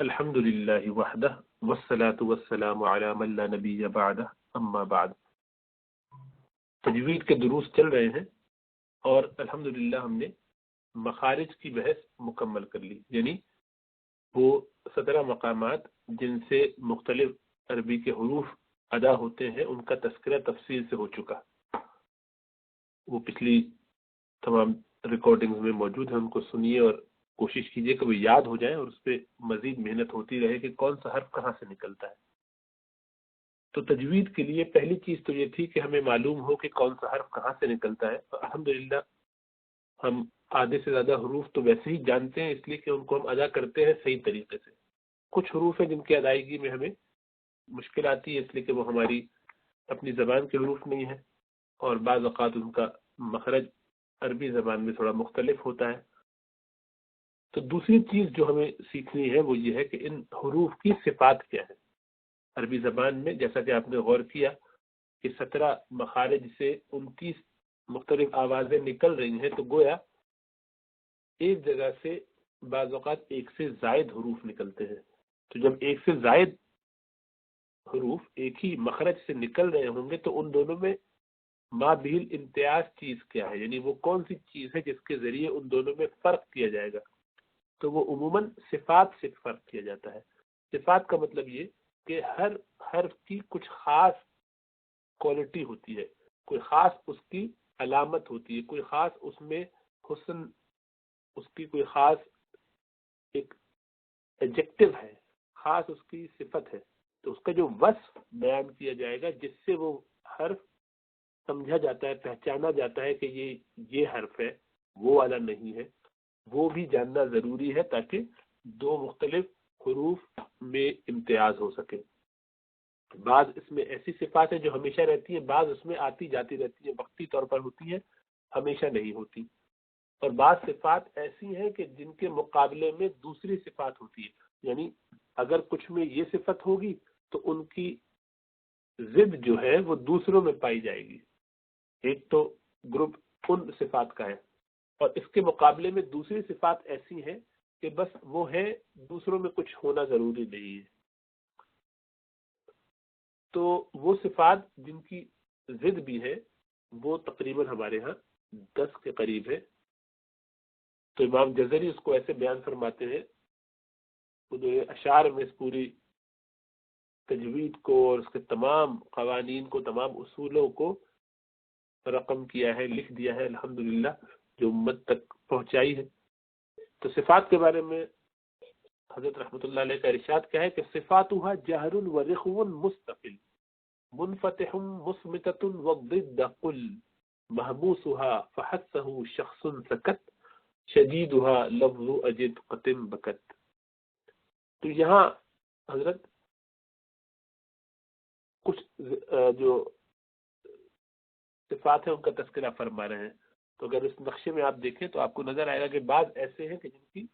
الحمد للہ وحدہ والصلاة والسلام علی من لا نبی بعدہ اما بعد۔ تجوید کے دروس چل رہے ہیں اور الحمدللہ ہم نے مخارج کی بحث مکمل کر لی، یعنی وہ 17 مقامات جن سے مختلف عربی کے حروف ادا ہوتے ہیں ان کا تذکرہ تفصیل سے ہو چکا۔ وہ پچھلی تمام ریکارڈنگز میں موجود ہیں، ان کو سنیے اور کوشش کیجئے کہ وہ یاد ہو جائیں اور اس پہ مزید محنت ہوتی رہے کہ کون سا حرف کہاں سے نکلتا ہے۔ تو تجوید کے لیے پہلی چیز تو یہ تھی کہ ہمیں معلوم ہو کہ کون سا حرف کہاں سے نکلتا ہے۔ الحمدللہ ہم آدھے سے زیادہ حروف تو ویسے ہی جانتے ہیں، اس لیے کہ ان کو ہم ادا کرتے ہیں صحیح طریقے سے۔ کچھ حروف ہیں جن کی ادائیگی میں ہمیں مشکل آتی ہے، اس لیے کہ وہ ہماری اپنی زبان کے حروف نہیں ہیں، اور بعض اوقات ان کا مخرج عربی زبان میں تھوڑا مختلف ہوتا ہے۔ تو دوسری چیز جو ہمیں سیکھنی ہے وہ یہ ہے کہ ان حروف کی صفات کیا ہے۔ عربی زبان میں جیسا کہ آپ نے غور کیا کہ 17 مخارج سے 29 مختلف آوازیں نکل رہی ہیں، تو گویا ایک جگہ سے بعض اوقات ایک سے زائد حروف نکلتے ہیں۔ تو جب ایک سے زائد حروف ایک ہی مخرج سے نکل رہے ہوں گے تو ان دونوں میں مابیل امتیاز چیز کیا ہے، یعنی وہ کون سی چیز ہے جس کے ذریعے ان دونوں میں فرق کیا جائے گا۔ تو وہ عموماً صفات سے فرق کیا جاتا ہے۔ صفات کا مطلب یہ کہ ہر حرف کی کچھ خاص کوالٹی ہوتی ہے، کوئی خاص اس کی علامت ہوتی ہے، کوئی خاص اس میں حسن، اس کی کوئی خاص ایک ایڈجیکٹو ہے، خاص اس کی صفت ہے۔ تو اس کا جو وصف بیان کیا جائے گا جس سے وہ حرف سمجھا جاتا ہے، پہچانا جاتا ہے کہ یہ حرف ہے، وہ والا نہیں ہے، وہ بھی جاننا ضروری ہے تاکہ دو مختلف حروف میں امتیاز ہو سکے۔ بعض اس میں ایسی صفات ہیں جو ہمیشہ رہتی ہیں، بعض اس میں آتی جاتی رہتی ہیں، وقتی طور پر ہوتی ہیں، ہمیشہ نہیں ہوتی۔ اور بعض صفات ایسی ہیں کہ جن کے مقابلے میں دوسری صفات ہوتی ہے، یعنی اگر کچھ میں یہ صفت ہوگی تو ان کی ضد جو ہے وہ دوسروں میں پائی جائے گی۔ ایک تو گروپ ان صفات کا ہے، اور اس کے مقابلے میں دوسری صفات ایسی ہیں کہ بس وہ ہے، دوسروں میں کچھ ہونا ضروری نہیں ہے۔ تو وہ صفات جن کی ضد بھی ہے وہ تقریباً ہمارے ہاں 10 کے قریب ہے۔ تو امام جزری اس کو ایسے بیان فرماتے ہیں، انہوں نے اشعار میں اس پوری تجوید کو اور اس کے تمام قوانین کو، تمام اصولوں کو رقم کیا ہے، لکھ دیا ہے، الحمدللہ جو امت تک پہنچائی ہے۔ تو صفات کے بارے میں حضرت رحمۃ اللہ علیہ کا ارشاد کیا ہے کہ صفاتها جہر ورخو مستقل منفتح مصمتۃ وضد قل محبوسها فحسه شخص سکت شدیدها لفظ اجد قتم بکت۔ تو یہاں حضرت کچھ جو صفات ہیں ان کا تذکرہ فرما رہے ہیں۔ تو اگر اس نقشے میں آپ دیکھیں تو آپ کو نظر آئے گا کہ بعض ایسے ہیں کہ جن کی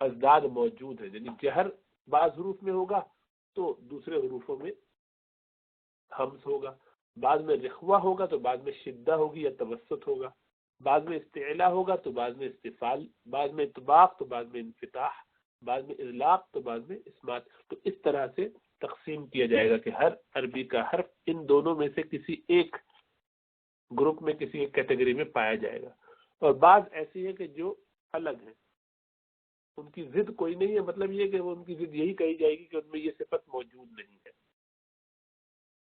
ازداد موجود ہے، یعنی جہر بعض حروف میں ہوگا تو دوسرے حروفوں میں حمز ہوگا، بعض میں رخوہ ہوگا تو بعض میں شدہ ہوگی یا توسط ہوگا، بعض میں استعلا ہوگا تو بعض میں استفال، بعض میں اطباق تو بعض میں انفتاح، بعض میں اطلاق تو بعض میں اسمات۔ تو اس طرح سے تقسیم کیا جائے گا کہ ہر عربی کا حرف ان دونوں میں سے کسی ایک گروپ میں، کسی ایک کیٹیگری میں پایا جائے گا۔ اور بعض ایسی ہے کہ جو الگ ہیں، ان کی ضد کوئی نہیں ہے، مطلب یہ کہ وہ ان کی ضد یہی کہی جائے گی کہ ان میں یہ صفت موجود نہیں ہے،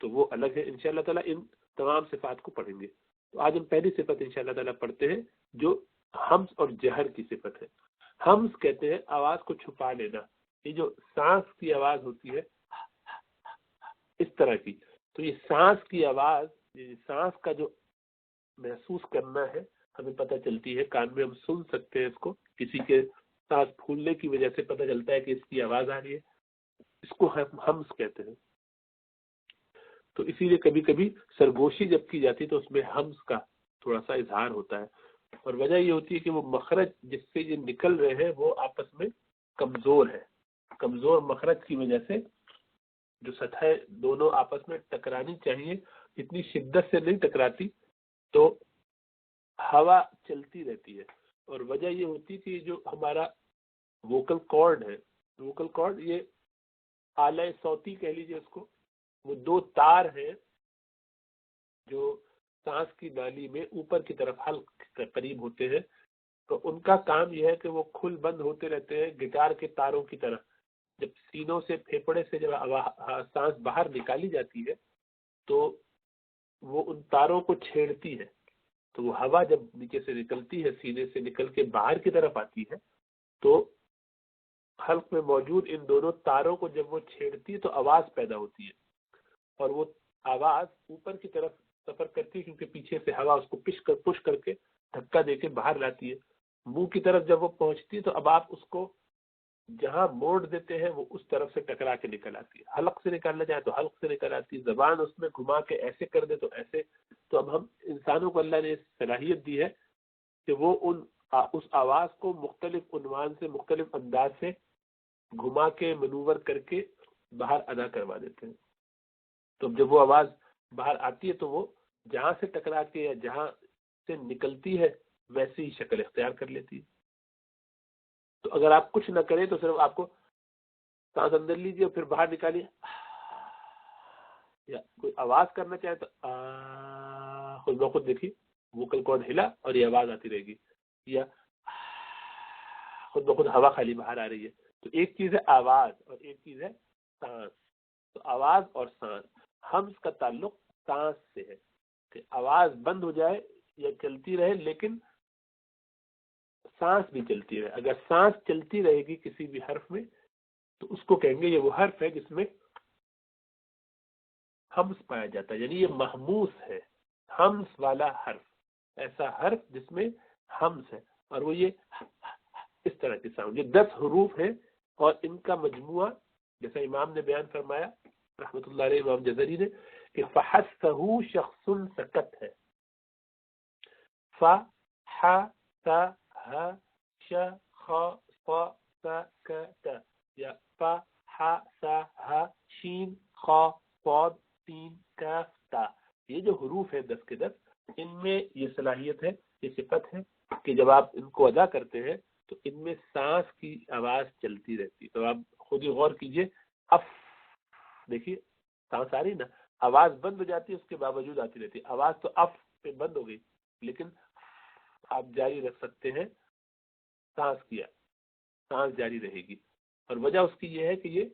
تو وہ الگ ہے۔ انشاءاللہ تعالیٰ ان تمام صفات کو پڑھیں گے۔ تو آج ہم پہلی صفت انشاءاللہ تعالیٰ پڑھتے ہیں جو حمز اور جہر کی صفت ہے۔ حمز کہتے ہیں آواز کو چھپا لینا، یہ جو سانس کی آواز ہوتی ہے اس طرح کی، تو یہ سانس کی آواز، یہ سانس کا جو محسوس کرنا ہے، ہمیں پتہ چلتی ہے، کان میں ہم سن سکتے ہیں اس کو، کسی کے سانس پھولنے کی وجہ سے پتہ چلتا ہے کہ اس کی آواز آ رہی ہے، اس کو ہم حمز کہتے ہیں۔ تو اسی لیے کبھی کبھی سرگوشی جب کی جاتی ہے تو اس میں حمز کا تھوڑا سا اظہار ہوتا ہے، اور وجہ یہ ہوتی ہے کہ وہ مخرج جس سے یہ نکل رہے ہیں وہ آپس میں کمزور ہے، کمزور مخرج کی وجہ سے جو سطحیں دونوں آپس میں ٹکرانی چاہیے اتنی شدت سے نہیں ٹکراتی، تو ہوا چلتی رہتی ہے، اور وجہ یہ ہوتی ہے کہ جو ہمارا ووکل کارڈ ہے ووکل کارڈ یہ آلہ صوتی کہہ لیجیے اس کو، وہ دو تار ہیں جو سانس کی نالی میں اوپر کی طرف حلق کے قریب ہوتے ہیں، تو ان کا کام یہ ہے کہ وہ کھل بند ہوتے رہتے ہیں گٹار کے تاروں کی طرح. جب سینوں سے پھیپھڑے سے جب سانس باہر نکالی جاتی ہے تو وہ ان تاروں کو چھیڑتی ہے، تو وہ ہوا جب نیچے سے نکلتی ہے سینے سے نکل کے باہر کی طرف آتی ہے تو حلق میں موجود ان دونوں تاروں کو جب وہ چھیڑتی ہے تو آواز پیدا ہوتی ہے، اور وہ آواز اوپر کی طرف سفر کرتی ہے کیونکہ پیچھے سے ہوا اس کو پش کر کے دھکا دے کے باہر لاتی ہے. منہ کی طرف جب وہ پہنچتی ہے تو اب آپ اس کو جہاں موڑ دیتے ہیں وہ اس طرف سے ٹکرا کے نکل آتی ہے. حلق سے نکالنا چاہے تو حلق سے نکل آتی ہے، زبان اس میں گھما کے ایسے کر دے تو ایسے. تو اب ہم انسانوں کو اللہ نے صلاحیت دی ہے کہ وہ اس آواز کو مختلف عنوان سے مختلف انداز سے گھما کے منور کر کے باہر ادا کروا دیتے ہیں. تو جب وہ آواز باہر آتی ہے تو وہ جہاں سے ٹکرا کے یا جہاں سے نکلتی ہے ویسی ہی شکل اختیار کر لیتی ہے. تو اگر آپ کچھ نہ کریں تو صرف آپ کو سانس اندر لیجیے اور پھر باہر نکالیے، یا کوئی آواز کرنا چاہے تو خود بخود دیکھیے ووکل کارڈ ہلا اور یہ آواز آتی رہے گی، یا خود بخود ہوا خالی باہر آ رہی ہے. تو ایک چیز ہے آواز اور ایک چیز ہے سانس. تو آواز اور سانس، حمز کا تعلق سانس سے ہے کہ آواز بند ہو جائے یا چلتی رہے لیکن سانس بھی چلتی رہے. اگر سانس چلتی رہے گی کسی بھی حرف میں تو اس کو کہیں گے یہ وہ حرف ہے جس میں حمز پایا جاتا ہے، یعنی یہ محموس ہے، حمز والا حرف، ایسا حرف جس میں حمز ہے. اور وہ یہ اس طرح کے ساؤنڈ، یہ 10 حروف ہیں اور ان کا مجموعہ جیسا امام نے بیان فرمایا رحمۃ اللہ علیہ امام جزری نے کہ فحسہ شخص سکت ہے. ف ح س ہ ش خ ف س ک ت، یا ف ح س ہ شین خ صاد سین کاف تا. یہ جو حروف ہیں 10 کے 10، ان میں یہ صلاحیت ہے، یہ صفت ہے کہ جب آپ ان کو ادا کرتے ہیں تو ان میں سانس کی آواز چلتی رہتی. تو آپ خود ہی غور کیجئے، اف دیکھیے سانس آ رہی نا، آواز بند ہو جاتی ہے اس کے باوجود آتی رہتی. آواز تو اف پہ بند ہو گئی لیکن آپ جاری رکھ سکتے ہیں، سانس جاری رہے گی. اور وجہ اس کی یہ ہے کہ یہ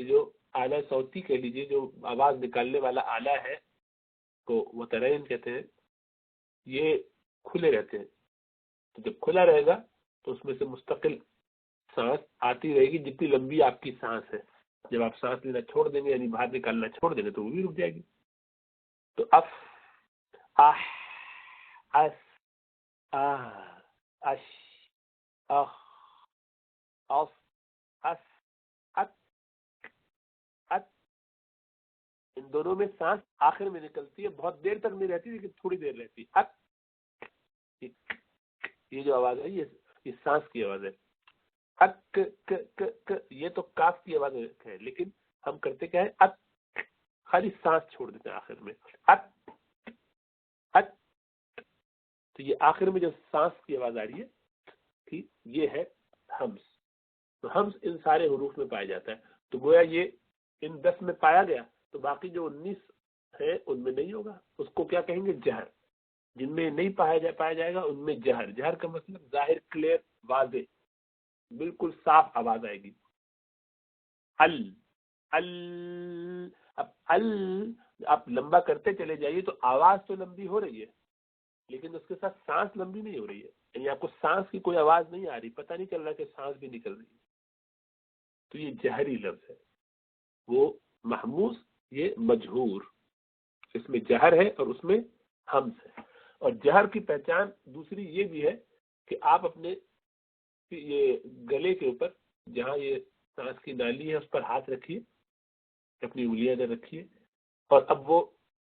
جو آلہ صوتی کہہ لیجیے، جو آواز نکالنے والا آلہ ہے کو وترین کہتے ہیں، یہ کھلے رہتے ہیں. تو جب کھلا رہے گا تو اس میں سے مستقل سانس آتی رہے گی جتنی لمبی آپ کی سانس ہے. جب آپ سانس لینا چھوڑ دیں گے یعنی باہر نکالنا چھوڑ دیں گے تو وہ بھی رک جائے گی. تو اف اح اس اش اخ اف اس ات ات، ان دونوں میں سانس آخر میں نکلتی ہے، بہت دیر تک نہیں رہتی لیکن تھوڑی دیر رہتی. ات، یہ جو آواز ہے یہ سانس کی آواز ہے. اک یہ تو کاف کی آواز ہے لیکن ہم کرتے کیا ہے ات، خالی سانس چھوڑ دیتے ہیں آخر میں. ات ات، تو یہ آخر میں جو سانس کی آواز آ رہی ہے ٹھیک، یہ ہے حمز. تو حمز ان سارے حروف میں پایا جاتا ہے. تو گویا یہ ان 10 میں پایا گیا تو باقی جو 19 ہے ان میں نہیں ہوگا. اس کو کیا کہیں گے؟ جہر. جن میں نہیں پایا جائے گا ان میں جہر. جہر کا مطلب ظاہر، کلیئر، واضح، بالکل صاف آواز آئے گی. ال ال آپ لمبا کرتے چلے جائیے تو آواز تو لمبی ہو رہی ہے لیکن اس کے ساتھ سانس لمبی نہیں ہو رہی ہے، یعنی آپ کو سانس کی کوئی آواز نہیں آ رہی، پتہ نہیں چل رہا کہ سانس بھی نکل رہی ہے. تو یہ جہری لفظ ہے. وہ محموس، یہ مجہور، اس میں جہر ہے اور اس میں حمز ہے. اور جہر کی پہچان دوسری یہ بھی ہے کہ آپ اپنے یہ گلے کے اوپر جہاں یہ سانس کی نالی ہے اس پر ہاتھ رکھیے، اپنی انگلیاں ادھر رکھیے اور اب وہ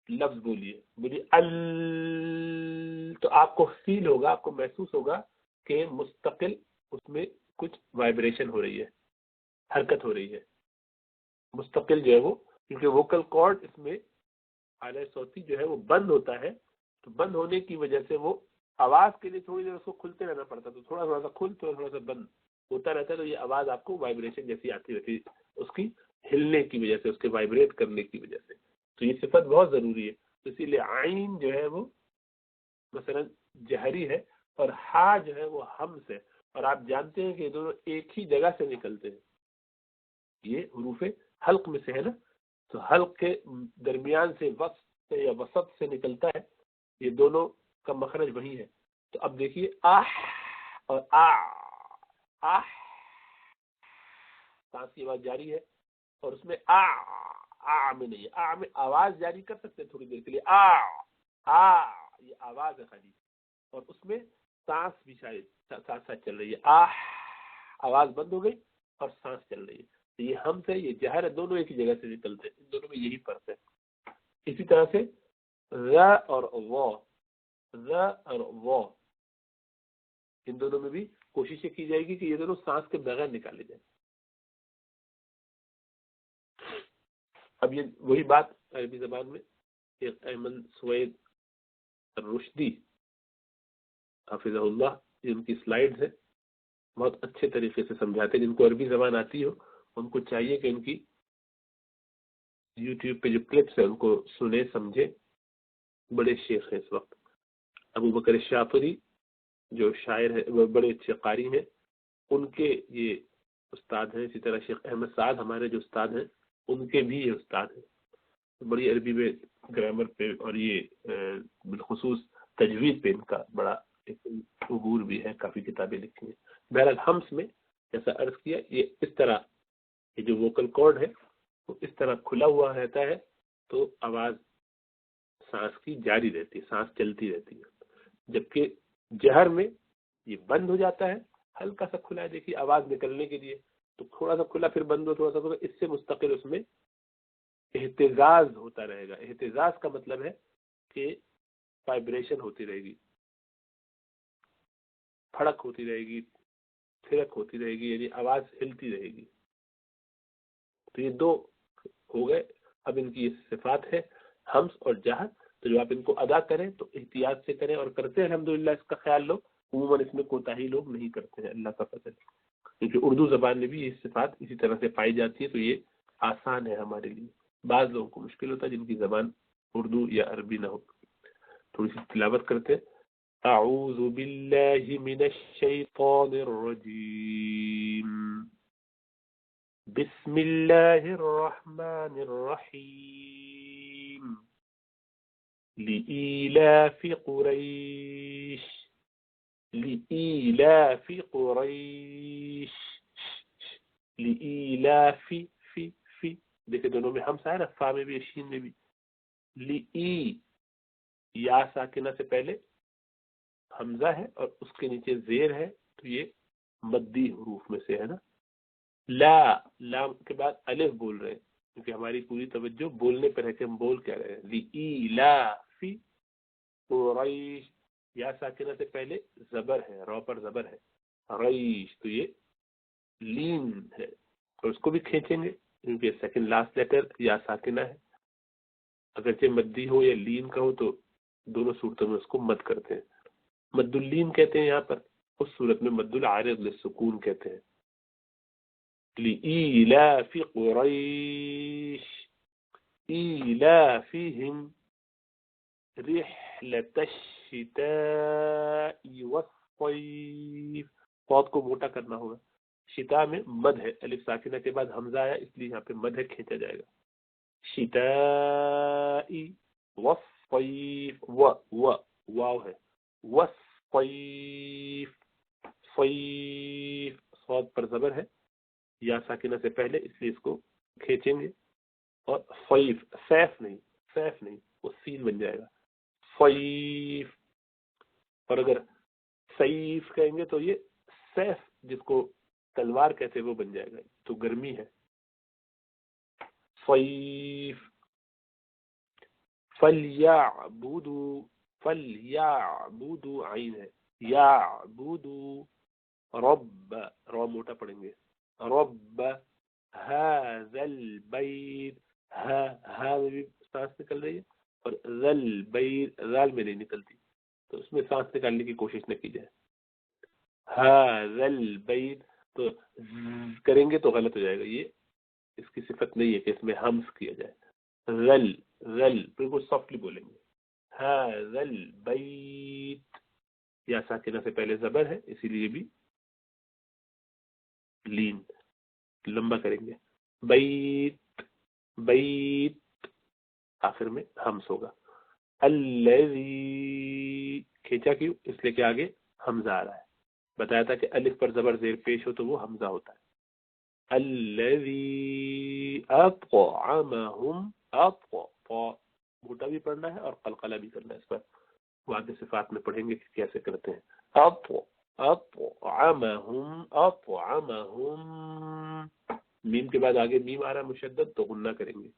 لفظ بولیے ال. تو آپ کو فیل ہوگا، آپ کو محسوس ہوگا کہ مستقل اس میں کچھ وائبریشن ہو رہی ہے، حرکت ہو رہی ہے مستقل جو ہے وہ، کیونکہ ووکل کارڈ اس میں آلہ صوتی جو ہے وہ بند ہوتا ہے. تو بند ہونے کی وجہ سے وہ آواز کے لیے تھوڑی دیر اس کو کھلتے رہنا پڑتا، تو تھوڑا تھوڑا سا کھل تھوڑا تھوڑا سا بند. ہوتا رہتا ہے تو یہ آواز آپ کو وائبریشن جیسی آتی رہتی ہے اس کی ہلنے کی وجہ سے، اس کے وائبریٹ کرنے کی وجہ سے. تو یہ صفت بہت ضروری ہے. تو اسی لیے عین جو ہے وہ مثلا جہری ہے اور ہا جو ہے وہ ہمس ہے. اور آپ جانتے ہیں کہ یہ دونوں ایک ہی جگہ سے نکلتے ہیں، یہ حروف حلق میں سے ہے نا، تو حلق کے درمیان سے وسط سے یا وسط سے نکلتا ہے، یہ دونوں کا مخرج وہی ہے. تو اب دیکھیے آہ اور آہ سانس کی آواز جاری ہے، اور اس میں میں نہیں ہے. میں آواز جاری کر سکتے ہیں تھوڑی دیر کے لیے، یہ آواز ہے خالی، اور اس میں سانس بھی شاید ساتھ ساتھ چل رہی ہے. آواز بند ہو گئی اور سانس چل رہی ہے. تو یہ ہم سے یہ جہر ہے، دونوں ایک ہی جگہ سے نکلتے ہیں، ان دونوں میں یہی فرق ہے. اسی طرح سے ر اور و ان دونوں میں بھی کوشش کی جائے گی کہ یہ دونوں سانس کے بغیر نکالے جائیں. اب یہ وہی بات عربی زبان میں ایک ایمن سوید رشدی حافظہ اللہ، جن کی سلائیڈز ہیں بہت اچھے طریقے سے سمجھاتے ہیں. جن کو عربی زبان آتی ہو ان کو چاہیے کہ ان کی یوٹیوب پہ جو کلپس ہیں ان کو سنے سمجھے. بڑے شیخ ہیں اس وقت. ابو بکر شافعی جو شاعر ہے، بڑے اچھے قاری ہیں، ان کے یہ استاد ہیں. اسی طرح شیخ احمد سعد ہمارے جو استاد ہیں ان کے بھی یہ استاد ہیں. بڑی عربی میں گرامر پہ اور یہ بالخصوص تجوید پہ ان کا بڑا عبور بھی ہے، کافی کتابیں لکھی ہیں. بہرحال ہمس میں جیسا عرض کیا، یہ اس طرح یہ جو ووکل کارڈ ہے وہ اس طرح کھلا ہوا رہتا ہے تو آواز سانس کی جاری رہتی ہے، سانس چلتی رہتی ہے. جبکہ جہر میں یہ بند ہو جاتا ہے، ہلکا سا کھلا ہے دیکھیے آواز نکلنے کے لیے، تو تھوڑا سا کھلا پھر بند ہو، تھوڑا سا کھلا، اس سے مستقل اس میں اہتزاز ہوتا رہے گا. اہتزاز کا مطلب ہے کہ وائبریشن ہوتی رہے گی، پھڑک ہوتی رہے گی، پھرک ہوتی رہے گی، یعنی آواز ہلتی رہے گی. تو یہ دو ہو گئے. اب ان کی یہ صفات ہے ہمس اور جہر. تو جو آپ ان کو ادا کریں تو احتیاط سے کریں، اور کرتے ہیں الحمدللہ، اس کا خیال لو. عموماً اس میں کوتاہی لوگ نہیں کرتے ہیں، اللہ کا فضل. کیونکہ اردو زبان میں بھی یہ صفات اسی طرح سے پائی جاتی ہے، تو یہ آسان ہے ہمارے لیے. بعض لوگوں کو مشکل ہوتا ہے جن کی زبان اردو یا عربی نہ ہو. تھوڑی سی تلاوت کرتے ہیں. اعوذ باللہ من الشیطان الرجیم، بسم اللہ الرحمن الرحیم، لإيلاف قریش، لإيلاف قریش، لإيلاف فی دیکھیں دونوں میں ہمس آیا نا، فا میں بھی شین میں بھی. لئی یا ساکنہ سے پہلے حمزہ ہے اور اس کے نیچے زیر ہے، تو یہ مدی حروف میں سے ہے نا. لا، لام کے بعد الف بول رہے ہیں کیونکہ ہماری پوری توجہ بولنے پر ہے کہ ہم بول کیا رہے ہیں. لإیلاف قریش، یا ساکنہ سے پہلے زبر ہے، رو پر زبر ہے، ریش، تو یہ لین ہے اور اس کو بھی کھینچیں گے کیونکہ سیکنڈ لاسٹ لیٹر یا ساکنہ ہے. اگرچہ مدی ہو یا لین کا ہو تو دونوں صورتوں میں اس کو مد کرتے ہیں. مد اللین کہتے ہیں یہاں پر، اس صورت میں مد العارض للسکون کہتے ہیں. لإيلاف قریش إيلافهم رحلة الشتاء والصيف. صوت کو موٹا کرنا ہوگا. شتاء میں مد ہے، الف ساکنہ کے بعد حمزہ آیا اس لیے یہاں پہ مد ہے، کھینچا جائے گا. شتاء والصيف، واو ہے، والصيف، صیف صوت پر زبر ہے یا ساکنہ سے پہلے، اس لیے اس کو کھینچیں گے. اور صیف، سیف نہیں وہ سین بن جائے گا، صیف. اور اگر سیف کہیں گے تو یہ سیف جس کو تلوار کہتے وہ بن جائے گا، تو گرمی ہے. صیف. فلیعبدوا، فلیعبدوا عین ہے، یعبدوا، رب، رو موٹا پڑھیں گے، رب هذا البیت، ہا میں بھی سانس نکل رہی ہے اور ذل بیت ذال میں نہیں نکلتی، تو اس میں سانس نکالنے کی کوشش نہ کی جائے. هذا البیت، تو کریں گے تو غلط ہو جائے گا، یہ اس کی صفت نہیں ہے کہ اس میں ہمس کیا جائے. غل غل بالکل سافٹلی بولیں گے. هذا البيت، یا ساکنہ سے پہلے زبر ہے اسی لیے بھی لین لمبا کریں گے. بیت بیت آخر میں ہمس ہوگا. الذی کھینچا کیوں؟ اس لیے کہ آگے حمزہ آ رہا ہے. بتایا تھا کہ الف پر زبر زیر پیش ہو تو وہ حمزہ ہوتا ہے. الذی اطعمہم، موٹا بھی پڑھنا ہے اور قلقلہ بھی کرنا ہے اس پر. وہ آگے صفات میں پڑھیں گے کہ کیسے کرتے ہیں. اطعمہم اطعمہم، میم کے بعد آگے میم آ رہا ہے مشدد تو غنہ کریں گے.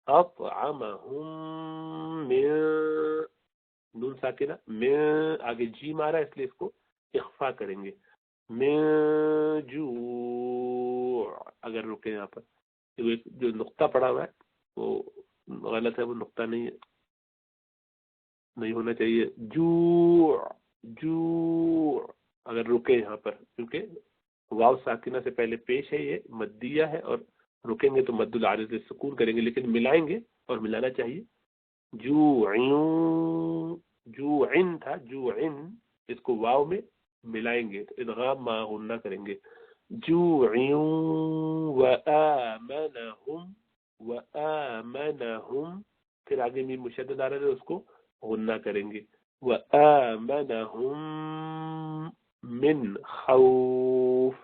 اطعمہم من، نون ساکنہ، من آگے جیم آ رہا ہے اس لیے اس کو اخفا کریں گے. من جوع، اگر رکے یہاں پر جو نقطہ پڑا ہوا ہے وہ غلط ہے، وہ نقطہ نہیں ہونا چاہیے. جوع جوع اگر رکے یہاں پر، کیونکہ واو ساکنہ سے پہلے پیش ہے، یہ مدیہ ہے اور رکیں گے تو مد العارض سکون کریں گے، لیکن ملائیں گے اور ملانا چاہیے. جوعن، جوعن تھا جوعن، اس کو واو میں ملائیں گے تو ادغام ما غنہ کریں گے. جوعن وآمنہم، وآمنہم پھر آگے میم مشدد آ رہا ہے اس کو غنہ کریں گے. وآمنہم من خوف،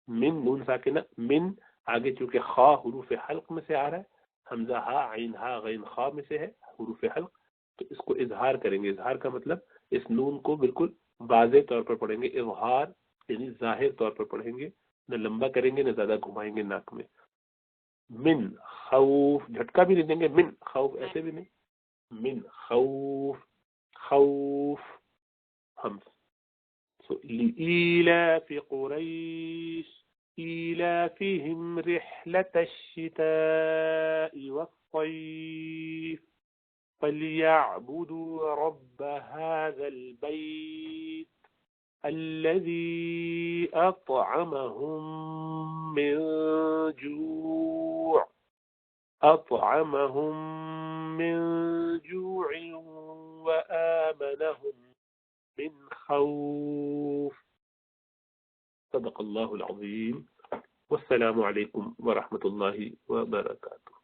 من نون ساکنہ، من آگے چونکہ خا حروف حلق میں سے آ رہا ہے، حمزہ ہا عین ہا غین خا میں سے ہے حروف حلق، تو اس کو اظہار کریں گے. اظہار کا مطلب اس نون کو بالکل واضح طور پر پڑھیں گے. اظہار یعنی ظاہر طور پر پڑھیں گے، نہ لمبا کریں گے نہ زیادہ گھمائیں گے ناک میں. من خوف، جھٹکا بھی نہیں دیں گے، من خوف ایسے بھی نہیں، من خوف خوف ہم. لإيلاف قريش إيلافهم رحلة الشتاء والصيف فليعبدوا رب هذا البيت الذي أطعمهم من جوع، أطعمهم من جوع وآمنهم من خوف. صدق الله العظيم، والسلام عليكم ورحمة الله وبركاته.